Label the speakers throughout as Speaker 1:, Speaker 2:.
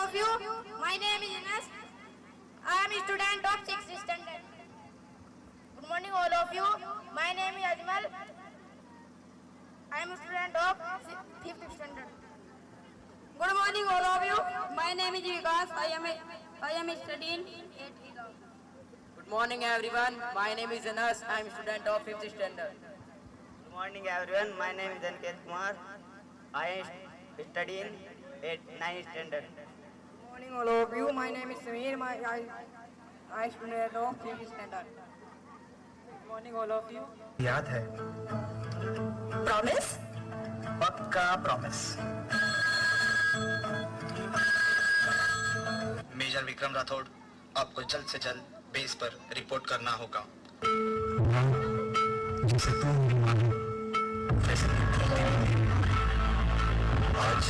Speaker 1: of you. My name is Ines. I am a student of 6th standard. Good morning all of you. My name is Ajmal. I am a student of 5th standard. Good morning all of you. My name is Vikas. I am studying 8th class.
Speaker 2: Good morning everyone. My name is Anas. I am a student of 5th standard.
Speaker 3: Good morning everyone. My name is Aniket Kumar. I am studying 9th standard.
Speaker 1: Good morning all of you. My name is Samir. I am student of 5th standard. Good morning all of you.
Speaker 4: याद है?
Speaker 1: Promise?
Speaker 4: पक्का promise. Major Vikram Rathore, आपको जल्द से जल्द base पर report करना होगा।
Speaker 5: जैसे तू मेरी माँ है, वैसे आज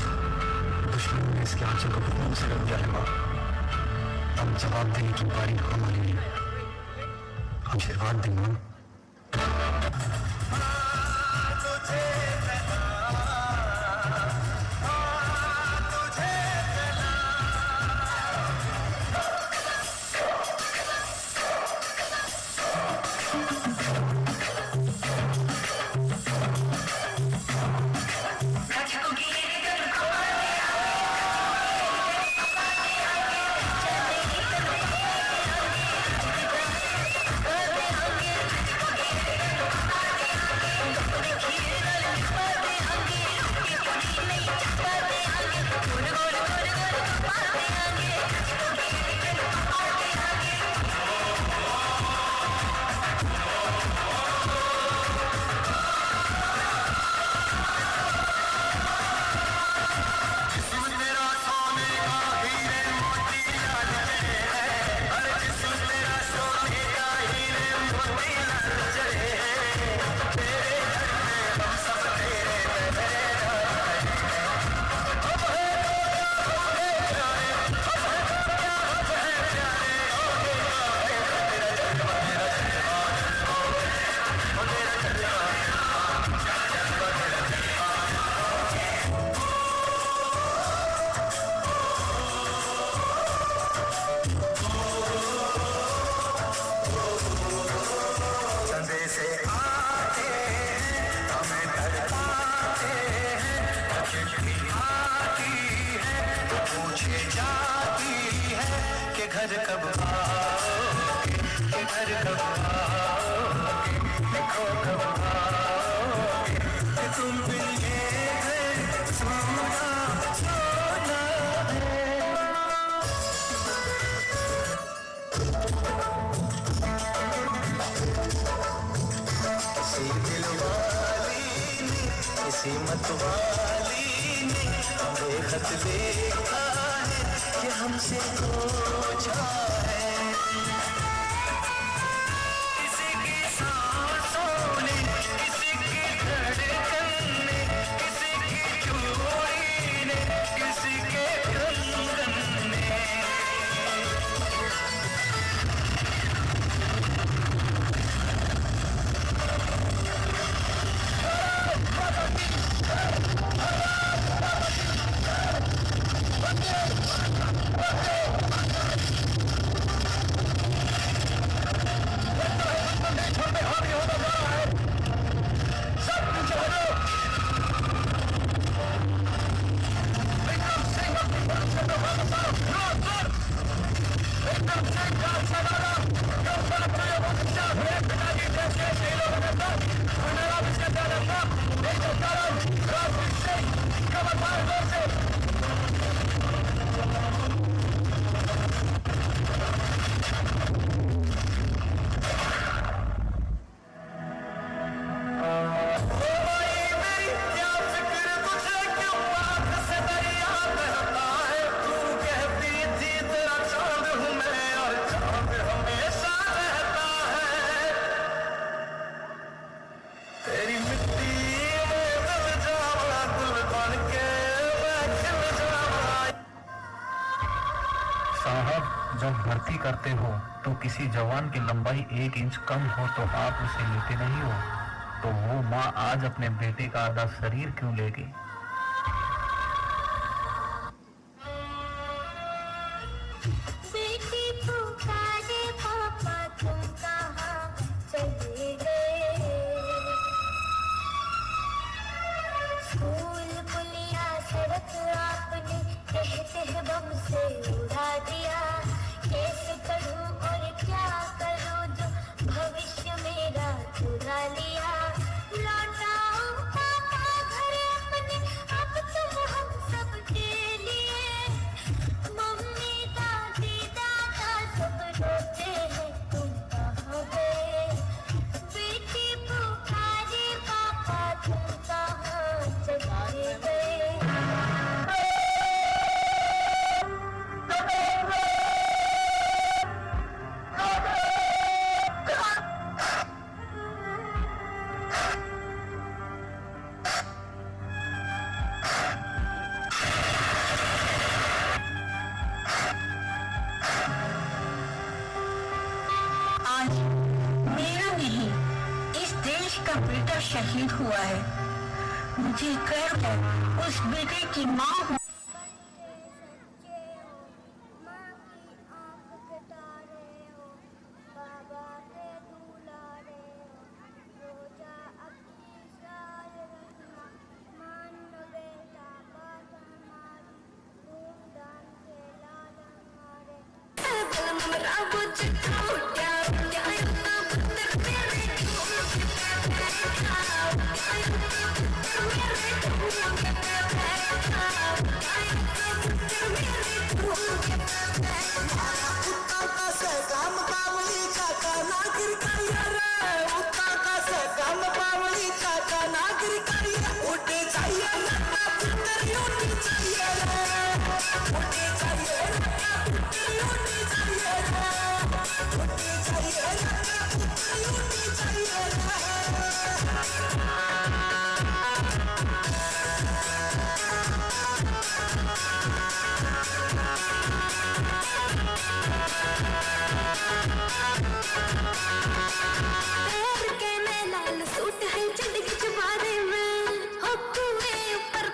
Speaker 5: दुश्मन ने इसके आंचल को खून से रख दिया है माँ। अब जवाब देने की बारी हमारी है। आशीर्वाद दे माँ।
Speaker 4: घर कब आओगे, घर कब आओगे, देखो कब आओगे, तुम बिन ये घर सोना सोना है। किसी दिल वाली ने, किसी मत वाली ने बेखत देखा है कि हमसे पूछा है। किसी की सांसों ने, किसी की धड़कन ने, किसी की चूड़ी ने, किसी के कंगन ने।
Speaker 5: जब भर्ती करते हो तो किसी जवान की लंबाई 1 इंच कम हो तो आप उसे लेते नहीं हो, तो वो माँ आज अपने बेटे का आधा शरीर क्यों लेगी?
Speaker 6: बेटी पुकारे पापा तुम कहाँ चले गए। स्कूल पुलिया सड़क आपने कहते बम से उड़ा दिया। कैसे पढ़ूं और क्या करूं जो भविष्य मेरा चुरा लिया। लौटाओ पापा घर अपने अब तुम हम सब के लिए। मम्मी दादी दादा सब रोते हैं तुम कहाँ गए। बेटी पुकारे पापा तुम कहाँ चले गए।
Speaker 7: आज मेरा नहीं इस देश का बेटा शहीद हुआ है। मुझे गर्व है उस बेटे की माँ हूँ।
Speaker 6: सच्चे हो माँ की आँख के तारे हो। बाबा के दुलारे हो। रोजा अपनी साल रखना मान लो बेटा बात हमारी। धूमधाम से लाल हमारे।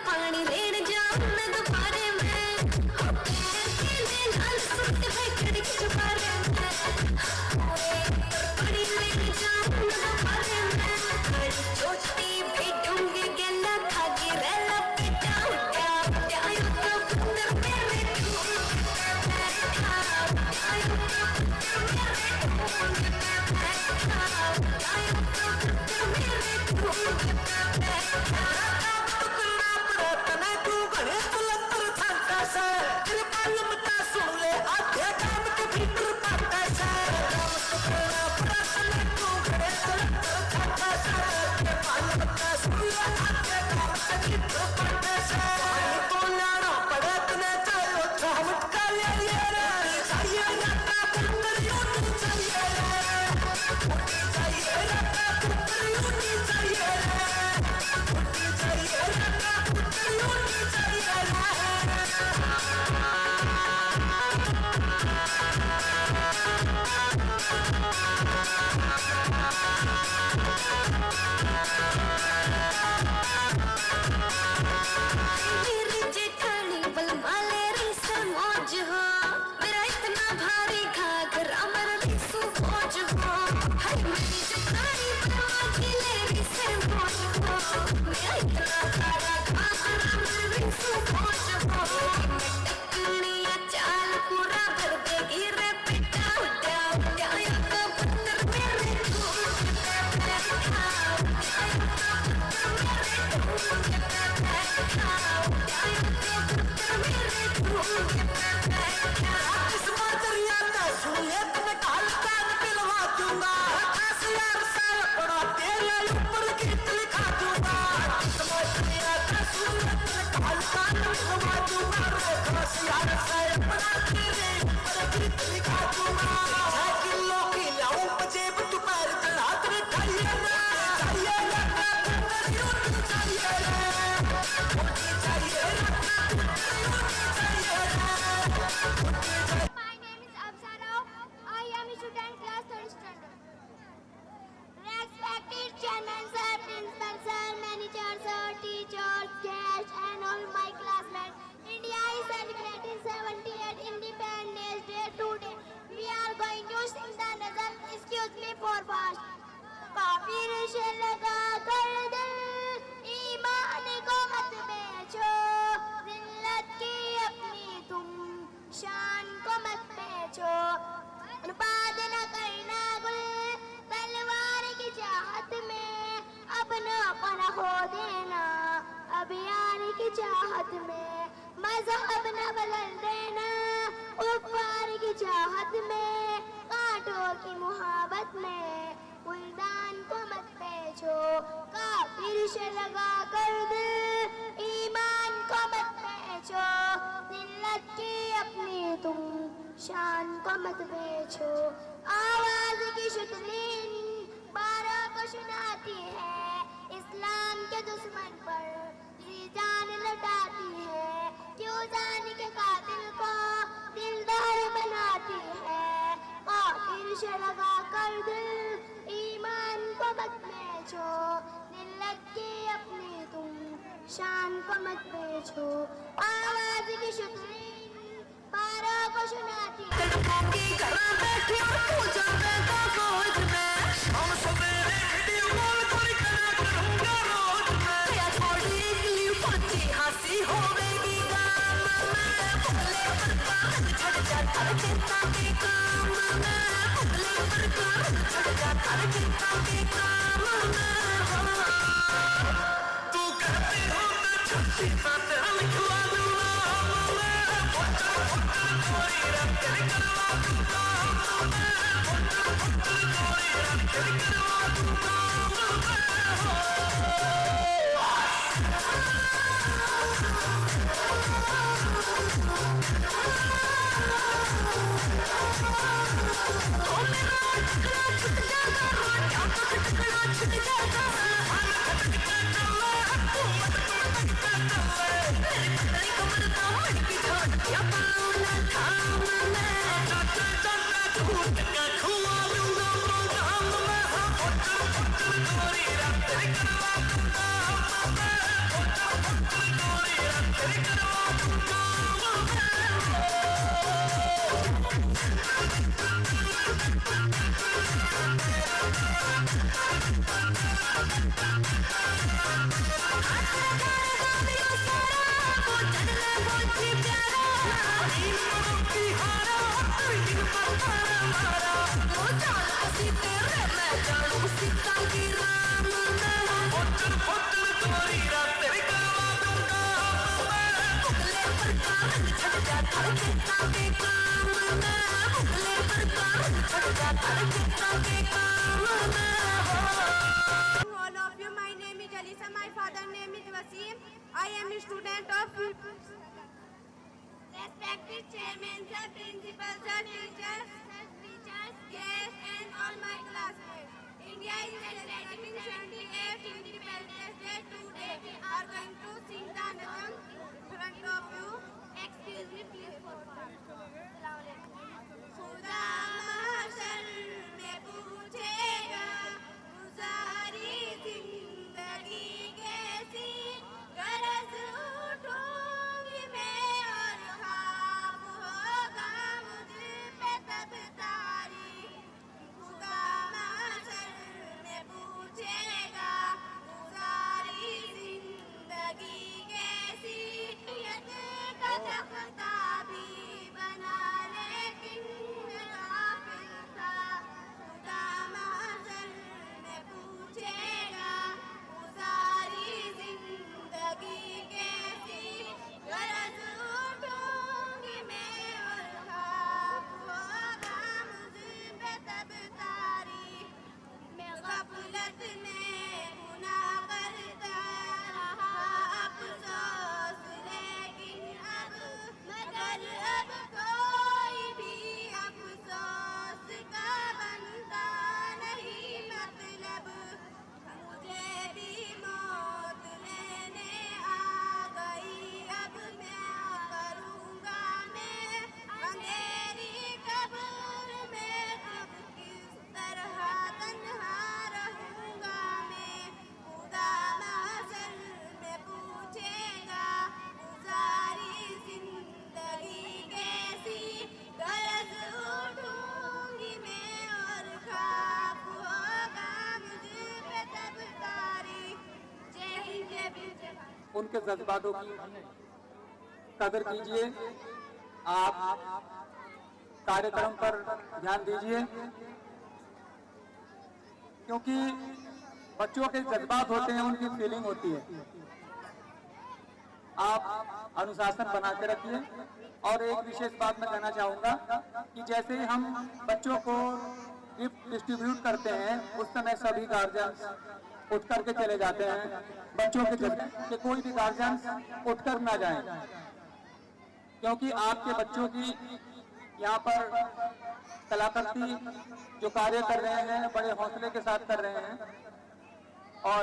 Speaker 6: पानी लेने जाऊं मैं दोबारे में। For fast. काफिर से लगा कर दिल, ईमान को मत बेचो, जिल्लत की अपनी तुम शान को मत बेचो। बर्बाद न करना गुल तलवार की चाहत में, अपना पर हो देना अभियान की चाहत में। मजहब न बदल देना कुफ्फार की चाहत में, कांटों की मुहाबत में फूलदान को मत बेचो। काफिर से लगा कर दिल, ईमान को मत बेचो, जिल्लत की अपनी तुम शान को मत बेचो। आवाज की शुतलीन बारों को सुनाती है, इस्लाम के दुश्मन पर जी जान लुटाती है। क्यों जान के कातिल को दिलदार बनाती है, काफिर से लगा कर दिल, ईमान को मत बेचो, जिल्लत की अपनी तुम शान को मत बेचो। आवाज की शुतलीन बारों को सुनाती है।
Speaker 1: All of you, my name is Alisa, my father name is Wasim. I am a student of respected chairman, sir, principal, sir, teachers, guests, and all my classmates. India is celebrating 78th Independence Day today. We are going to sing the anthem in front of you. Excuse me, please, for खुदा महशर में पूछेगा, गुजारी जिंदगी कैसी, गरज उठूंगी मैं और ख्वाब होगा मुझ पे तब तारी। खुदा महशर में पूछेगा, गुजारी जिंदगी कैसी, नियत का तख्ता भी
Speaker 8: उनके जज्बातों की कदर कीजिए। आप कार्यक्रम पर ध्यान दीजिए, क्योंकि बच्चों के जज्बात होते हैं, उनकी फीलिंग होती है। आप अनुशासन बना के रखिए। और एक विशेष बात मैं कहना चाहूंगा कि जैसे ही हम बच्चों को गिफ्ट डिस्ट्रीब्यूट करते हैं, उस समय सभी गार्जियंस उठ करके चले जाते हैं। बच्चों के कोई भी गार्जियंस उठकर ना जाएं, क्योंकि आपके बच्चों की यहाँ पर कलाकृति जो कार्य कर रहे हैं बड़े हौसले के साथ कर रहे हैं। और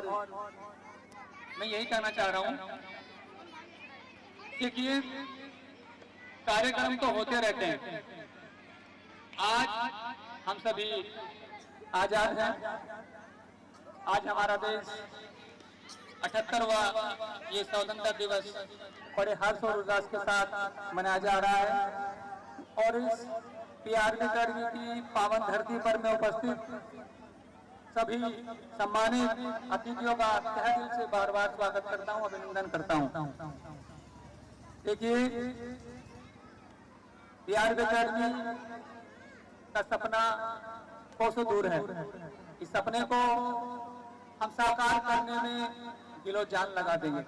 Speaker 8: मैं यही कहना चाह रहा हूँ कि ये कार्यक्रम तो होते रहते हैं। आज हम सभी आजाद हैं। आज हमारा देश 78वां ये स्वतंत्रता दिवस बड़े हर्ष और उल्लास के साथ मनाया जा रहा है। और इस पीआरबी अकेडमी की पावन धरती पर मैं उपस्थित सभी सम्मानित अतिथियों का तहे दिल से बार बार स्वागत करता हूं, अभिनंदन करता हूं। देखिए, पीआरबी अकेडमी का सपना कोसों दूर है। इस सपने को हम साकार करने में दिलो जान लगा देंगे।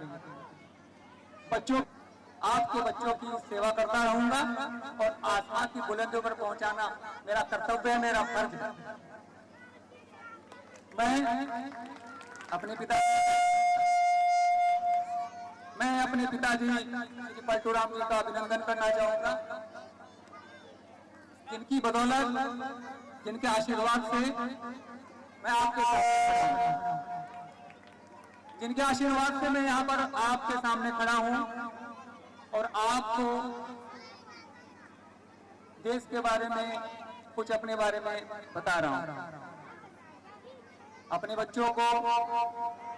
Speaker 8: बच्चों, आपके बच्चों की सेवा करता रहूंगा और आसमान की बुलंदियों पर पहुंचाना मेरा कर्तव्य है, मेरा फर्ज है। मैं अपने पिताजी श्री पलटूराम जी का अभिनंदन करना चाहूंगा, जिनकी बदौलत, जिनके आशीर्वाद से मैं आपके साथ, जिनके आशीर्वाद से मैं यहाँ पर आपके सामने खड़ा हूँ और आपको देश के बारे में, कुछ अपने बारे में बता रहा हूँ। अपने बच्चों को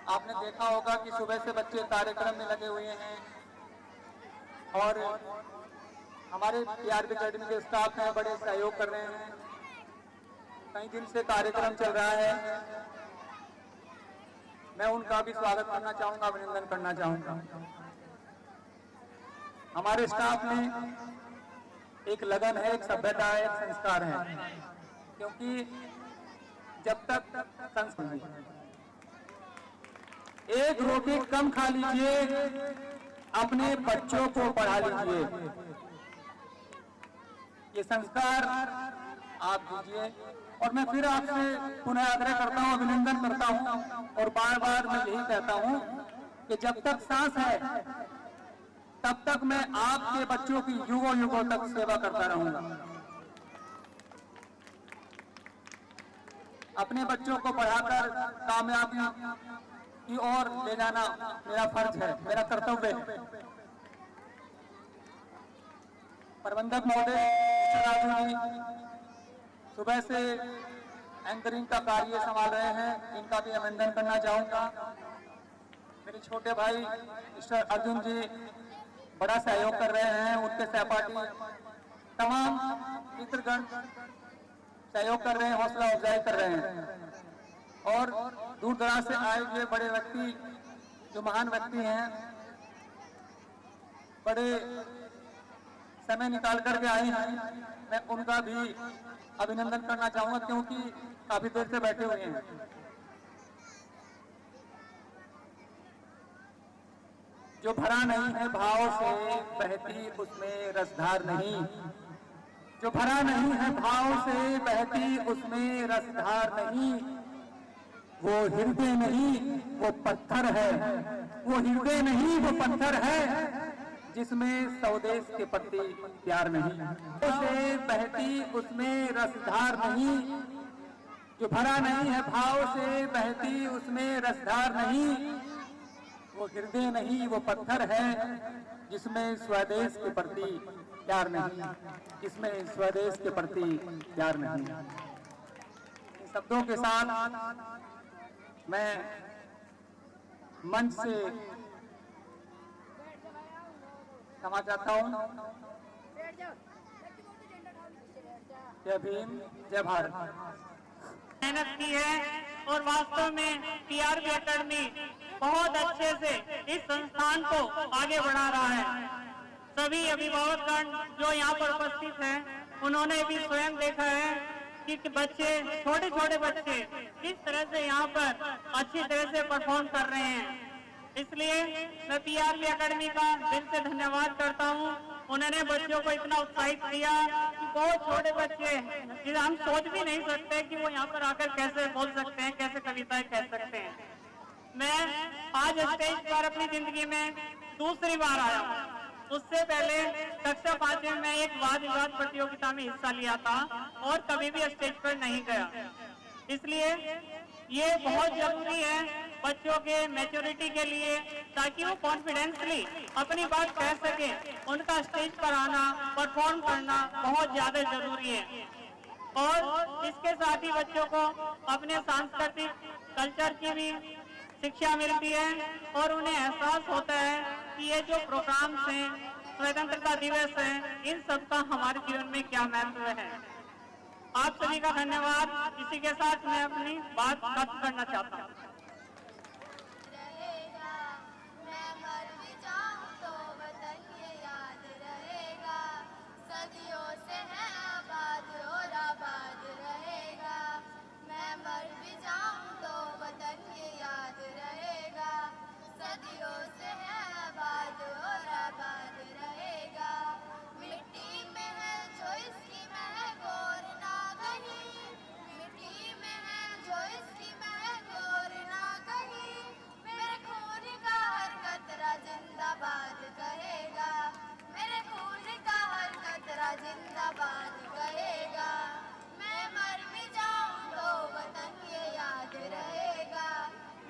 Speaker 8: आपने देखा होगा कि सुबह से बच्चे कार्यक्रम में लगे हुए हैं और हमारे पीआरबी अकेडमी के स्टाफ हैं, बड़े सहयोग कर रहे हैं। कई दिन से कार्यक्रम चल रहा है। मैं उनका भी स्वागत करना चाहूंगा, अभिनंदन करना चाहूंगा। हमारे स्टाफ में एक लगन है, एक सभ्यता है, एक संस्कार है। क्योंकि जब तक संस्कृति, एक रोटी कम खा लीजिए, अपने बच्चों को पढ़ा लीजिए, ये संस्कार आप दीजिए। और मैं फिर आपसे पुनः आग्रह करता हूं, अभिनंदन करता हूं और बार बार मैं यही कहता हूं कि जब तक सांस है तब तक मैं आपके बच्चों की युगों युगों तक सेवा करता रहूंगा। अपने बच्चों को पढ़ाकर कामयाबी की ओर ले जाना मेरा फर्ज है, मेरा कर्तव्य है। प्रबंधक महोदय राजू जी सुबह से एंकरिंग का कार्य संभाल रहे हैं, इनका भी अभिनंदन करना चाहूंगा। मेरे छोटे भाई मिस्टर अर्जुन जी बड़ा सहयोग कर रहे हैं, उनके सहपाठी तमाम मित्रगण सहयोग कर रहे हैं, हौसला अफजाई कर रहे हैं। और दूर दराज से आए हुए बड़े व्यक्ति, जो महान व्यक्ति हैं, बड़े समय निकाल करके आए हैं, मैं उनका भी अभिनंदन करना चाहूंगा, क्योंकि काफी देर से बैठे हुए हैं। जो भरा नहीं है भाव से बहती उसमें रसधार नहीं, जो भरा नहीं है भाव से बहती उसमें रसधार नहीं, वो हृदय नहीं वो पत्थर है, वो हृदय नहीं वो पत्थर है जिसमें स्वदेश के प्रति प्यार नहीं, उसे बहती उसमें रसधार नहीं, जो भरा नहीं है भाव से बहती उसमें रसधार नहीं, वो हृदय नहीं वो पत्थर है जिसमें स्वदेश के प्रति प्यार नहीं, जिसमें स्वदेश के प्रति प्यार नहीं। इन शब्दों के साथ मैं मंच से क्षमा चाहता हूँ। जय भीम, जय भारत।
Speaker 9: मेहनत की है और वास्तव में पीआरबी अकेडमी बहुत अच्छे से इस संस्थान को आगे बढ़ा रहा है। सभी अभिभावकगण जो यहाँ पर उपस्थित हैं, उन्होंने भी स्वयं देखा है कि बच्चे, छोटे छोटे बच्चे किस तरह से यहाँ पर अच्छी तरह से परफॉर्म कर रहे हैं। इसलिए मैं पीआरपी एकेडमी का दिल से धन्यवाद करता हूँ। उन्होंने बच्चों को इतना उत्साहित किया कि बहुत छोटे बच्चे, जिसे हम सोच भी नहीं सकते कि वो यहाँ पर आकर कैसे बोल सकते हैं, कैसे कविताएं कह सकते हैं। मैं आज स्टेज पर अपनी जिंदगी में दूसरी बार आया हूँ। उससे पहले कक्षा 5 में मैं एक वाद विवाद प्रतियोगिता में हिस्सा लिया था और कभी भी स्टेज पर नहीं गया। इसलिए ये बहुत जरूरी है बच्चों के मैच्योरिटी के लिए, ताकि वो कॉन्फिडेंसली अपनी बात कह सके। उनका स्टेज पर आना, परफॉर्म करना बहुत ज्यादा जरूरी है। और इसके साथ ही बच्चों को अपने सांस्कृतिक कल्चर की भी शिक्षा मिलती है और उन्हें एहसास होता है कि ये जो प्रोग्राम्स हैं, स्वतंत्रता दिवस है, इन सब का हमारे जीवन में क्या महत्व है। आप सभी का धन्यवाद। इसी के साथ मैं अपनी बात खत्म करना चाहता हूँ।
Speaker 6: जिंदाबाद कहेगा। मैं मर भी जाऊं तो वतन ये याद रहेगा।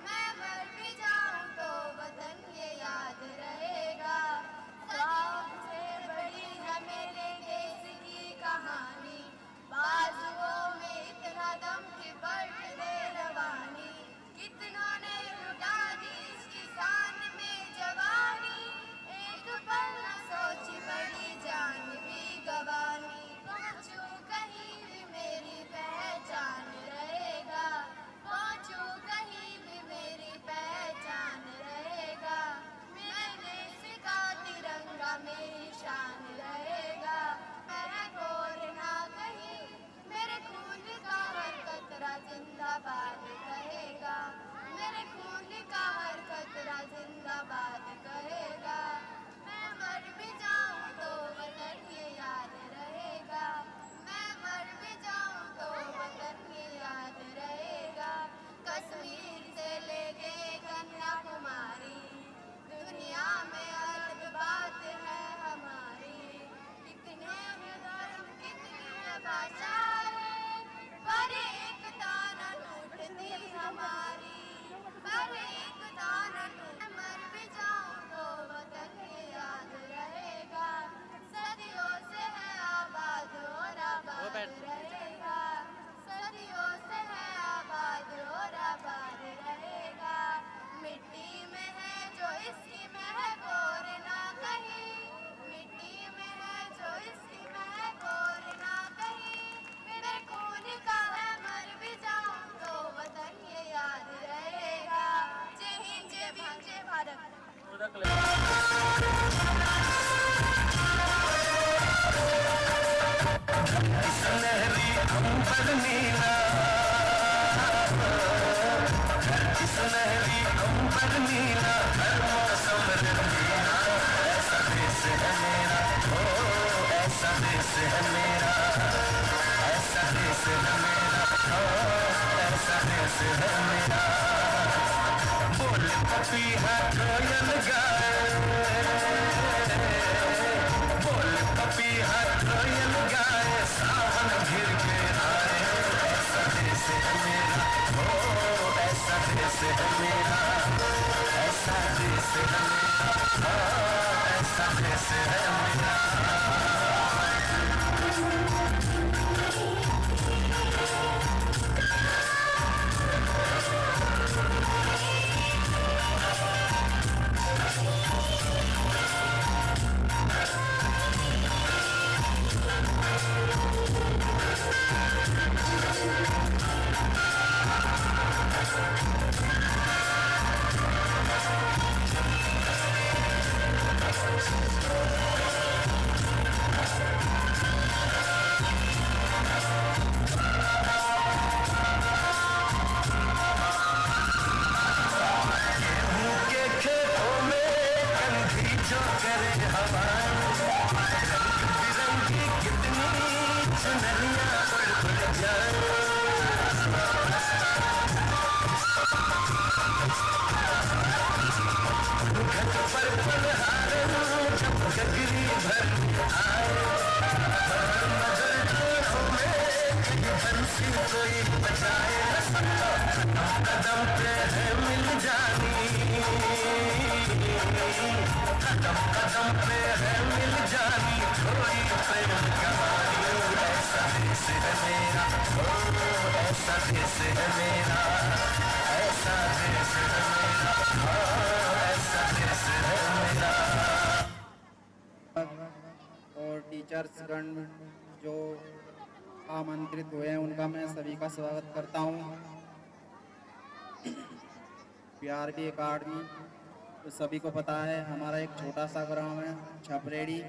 Speaker 6: मैं मर भी जाऊं तो वतन ये याद रहेगा। सबसे बड़ी है मेरे देश की कहानी, बाजुओं में इतना दम की बढ़ते रवानी। कितनों ने लुटा दी इसकी शान में जवानी, एक पल न सोची बड़ी जान भी गवानी। पहुंचूं कहीं भी मेरी पहचान रहेगा। पहुंचूं कहीं भी मेरी पहचान रहेगा। मैंने सीखा तिरंगा मेरी शान रहेगा। मैं गोर ना कहीं, मेरे खून का हर कतरा जिंदाबाद कहेगा। मेरे खून का हर कतरा जिंदाबाद कहेगा। मैं मर भी जाऊं तो वतन ये याद रहेगा। मैं मर भी जाऊं तो वतन ये याद रहेगा। कश्मीर से लेके कन्याकुमारी, दुनिया में अलग बात है हमारी। कितने हैं धर्म, कितनी है भाषाएं, पर एकता न टूटती हमारी। पर एकता न टूट, मर भी जाऊं तो वतन ये याद रहेगा। सदियों से है आबाद और आबाद रहेगा। सदियों से है आबाद और आबाद रहेगा। मिट्टी में है जो इसकी महक और ना कहीं। मिट्टी में है जो इसकी महक और ना कहीं। मेरे खून का है, मर भी जाऊं तो वतन ये याद रहेगा। जय हिंद, जय भीम, जय भारत।
Speaker 5: सुनहरी अंबर नीला, सुनहरी अंबर नीला, हर मौसम रंगीला। ऐसा देश है मेरा, ओ ऐसा देश है मेरा। ऐसा देश है मेरा, ओ ऐसा देश है मेरा। बोल पपीहा कोयल गाए, बोल पपीहा कोयल गाए, सावन घिर के आए। ऐसा देश है मेरा, ओ ऐसा देश है मेरा। ऐसा देश है मेरा, ओ ऐसा देश है मेरा। कोई बचाए कदम पे है मिल जानी, कदम कदम पे है मिल जानी, कोई प्रेम कहानी। ऐसा देश है मेरा, ओ ऐसा देश है मेरा, ऐसा देश है मेरा, ओ ऐसा देश है मेरा।
Speaker 10: और टीचर्स गण जो आमंत्रित हुए हैं उनका मैं सभी का स्वागत करता हूँ। PRB अकादमी तो सभी को पता है हमारा एक छोटा सा ग्राम है छपरेड़ी,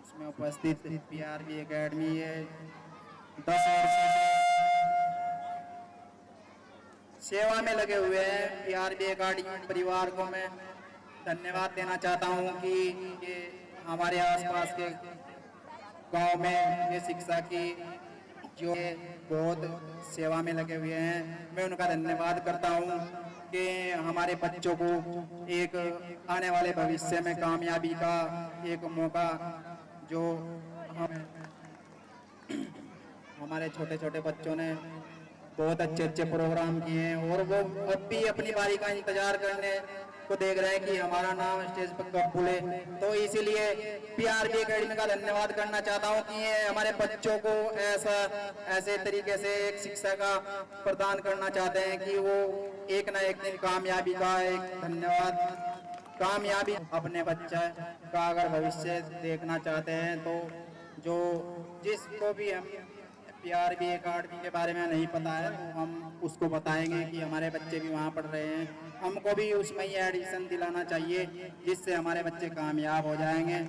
Speaker 10: उसमें उपस्थित PRB अकादमी है 10 वर्ष से सेवा में लगे हुए हैं। PRB अकादमी परिवार को मैं धन्यवाद देना चाहता हूँ कि ये हमारे आसपास के गांव में ये शिक्षा की जो बहुत सेवा में लगे हुए हैं, मैं उनका धन्यवाद करता हूं कि हमारे बच्चों को एक आने वाले भविष्य में कामयाबी का एक मौका जो हमारे छोटे छोटे बच्चों ने बहुत अच्छे अच्छे प्रोग्राम किए हैं और वो अब भी अपनी बारी का इंतजार करने को देख रहे हैं कि हमारा नाम स्टेज पर कब खुले। तो इसीलिए PRB अकेडमी का धन्यवाद करना चाहता हूं कि ये हमारे बच्चों को ऐसे तरीके से एक शिक्षा का प्रदान करना चाहते हैं कि वो एक ना एक दिन कामयाबी का एक धन्यवाद कामयाबी अपने बच्चे का अगर भविष्य देखना चाहते हैं तो जो जिसको भी हम PRB अकादमी के बारे में नहीं पता है हम उसको बताएंगे कि हमारे बच्चे भी वहाँ पढ़ रहे हैं, हमको भी उसमें ही एडमिशन दिलाना चाहिए जिससे हमारे बच्चे कामयाब हो जाएंगे।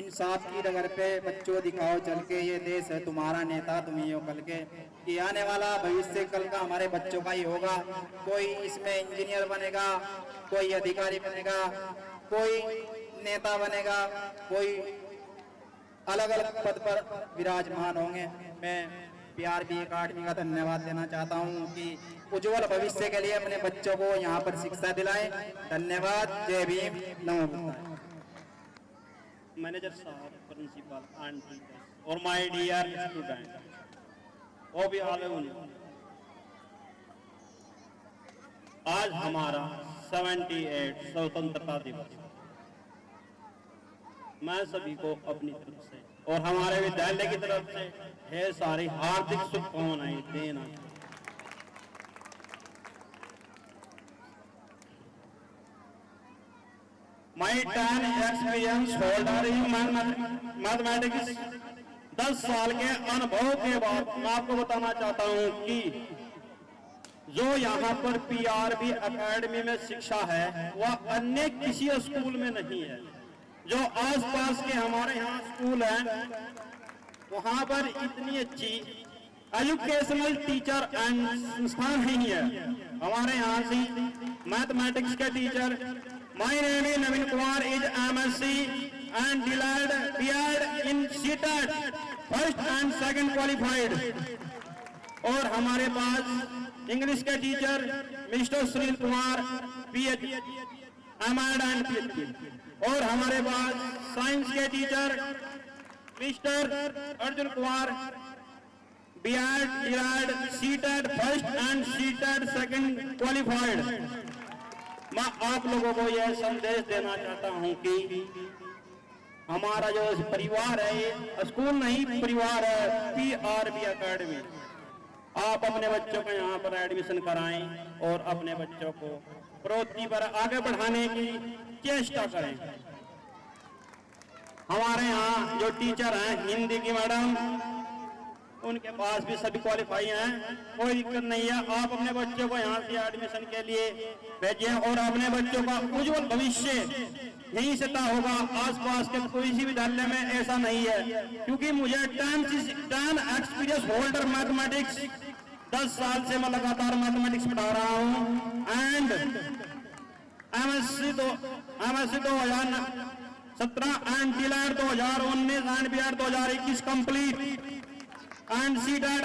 Speaker 10: इंसाफ की डगर पे बच्चों दिखाओ चल के, ये देश है तुम्हारा नेता तुम ही हो कल के, कि आने वाला भविष्य कल का हमारे बच्चों का ही होगा। कोई इसमें इंजीनियर बनेगा, कोई अधिकारी बनेगा, कोई नेता बनेगा, कोई अलग अलग पद पर विराजमान होंगे। मैं PRB अकादमी का धन्यवाद देना चाहता हूं कि उज्जवल भविष्य के लिए अपने बच्चों को यहां पर शिक्षा दिलाएं। धन्यवाद। जय भीम। नमो बुद्धाय।
Speaker 11: मैनेजर साहब, प्रिंसिपल एंड टीचर्स और माय डियर स्टूडेंट, वो भी आले उन्हें आज हमारा 78 स्वतंत्रता दिवस। मैं सभी को अपनी तरफ से और हमारे विद्यालय की तरफ से ढेर सारी हार्दिक शुभकामनाएं देना। My 10 experience holder in mathematics 10 साल के अनुभव के बाद मैं आपको बताना चाहता हूं कि जो यहाँ पर PRB अकेडमी में शिक्षा है वह अन्य किसी स्कूल में नहीं है। जो आसपास के हमारे यहाँ स्कूल हैं वहाँ पर इतनी अच्छी एजुकेशनल टीचर एंड संस्थान नहीं है। हमारे यहाँ से मैथमेटिक्स के teacher, my name is Naveen Kumar, is MSc and B.Ed in CTET first and second qualified. और हमारे पास इंग्लिश के teacher mister Sunil Kumar, PhD M.Ed and PhD। और हमारे पास साइंस के teacher mister Arjun Kumar, B.Ed CTET first and CTET second qualified. मैं आप लोगों को यह संदेश देना चाहता हूं कि हमारा जो परिवार है ये स्कूल नहीं परिवार है PRB अकेडमी। आप अपने बच्चों को यहाँ पर एडमिशन कराएं और अपने बच्चों को प्रवृत्ति पर आगे बढ़ाने की चेष्टा करें। हमारे यहाँ जो टीचर हैं हिंदी की मैडम, उनके पास भी सभी क्वालिफाई हैं, कोई दिक्कत नहीं है। आप अपने बच्चों को यहाँ से एडमिशन के लिए भेजें और अपने बच्चों का उज्जवल भविष्य यहीं से तय होगा। आसपास के कोई सी विद्यालय में ऐसा नहीं है, क्योंकि मुझे 10 एक्सपीरियंस होल्डर मैथमेटिक्स 10 साल से मैं लगातार मैथमेटिक्स पढ़ा रहा हूँ and MSc 2017 and D.Ed 2019 and B.Ed 2021 complete and CTET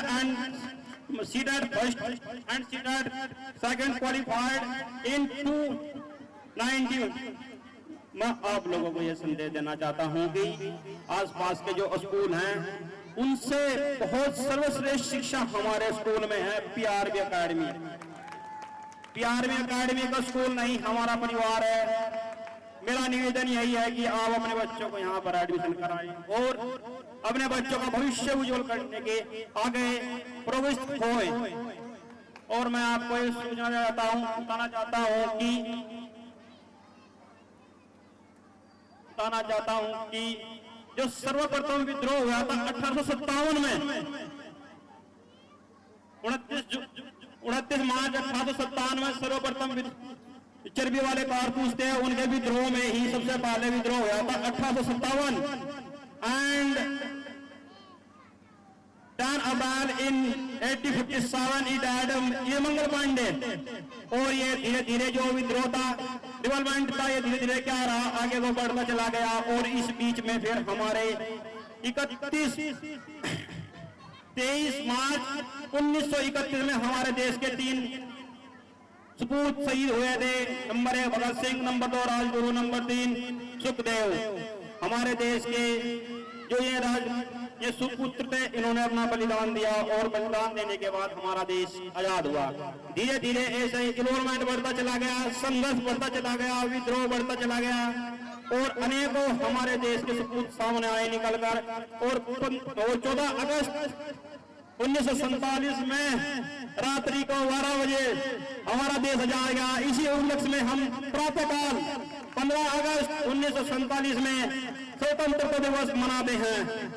Speaker 11: first and CTET second qualified in 2019। मैं आप लोगों को यह संदेश देना चाहता हूं कि आसपास के जो स्कूल हैं उनसे बहुत सर्वश्रेष्ठ शिक्षा हमारे स्कूल में है पीआरबी एकेडमी। पीआरबी एकेडमी का स्कूल नहीं, हमारा परिवार है। मेरा निवेदन यही है कि आप अपने बच्चों को यहाँ पर एडमिशन कराएं और अपने बच्चों का भविष्य उज्जवल करने के आगे प्रविष्ट होए। और मैं आपको ये बताना चाहता हूं कि जो सर्वप्रथम विद्रोह हुआ था 1857 में, 29 मार्च 1857 में सर्वप्रथम चर्बी वाले कारतूस थे, उनके विद्रोह में ही सबसे पहले विद्रोह हुआ था 1857 and 10 April in 1857 it had ये मंगल पांडे। और ये धीरे धीरे जो विद्रोह था, डेवलपमेंट था, ये धीरे धीरे क्या रहा, आगे वो बढ़ता चला गया। और इस बीच में फिर हमारे 23 मार्च 1931 में हमारे देश के 3 सपूत शहीद हुए थे। Number 1 Bhagat Singh, number 2 Rajguru, number 3 Sukhdev. हमारे देश के जो ये सुपुत्र थे, इन्होंने अपना बलिदान दिया और बलिदान देने के बाद हमारा देश आजाद हुआ। धीरे धीरे ऐसे ही इन्वॉल्वमेंट बढ़ता चला गया, संघर्ष बढ़ता चला गया, विद्रोह बढ़ता चला गया और अनेकों हमारे देश के सपूत सामने आए निकलकर। और 14 अगस्त 1947 में रात्रि को 12 बजे हमारा देश आजाद गया। इसी उपलक्ष्य में हम प्रातःकाल 15 अगस्त 1947 में स्वतंत्रता दिवस मनाते हैं।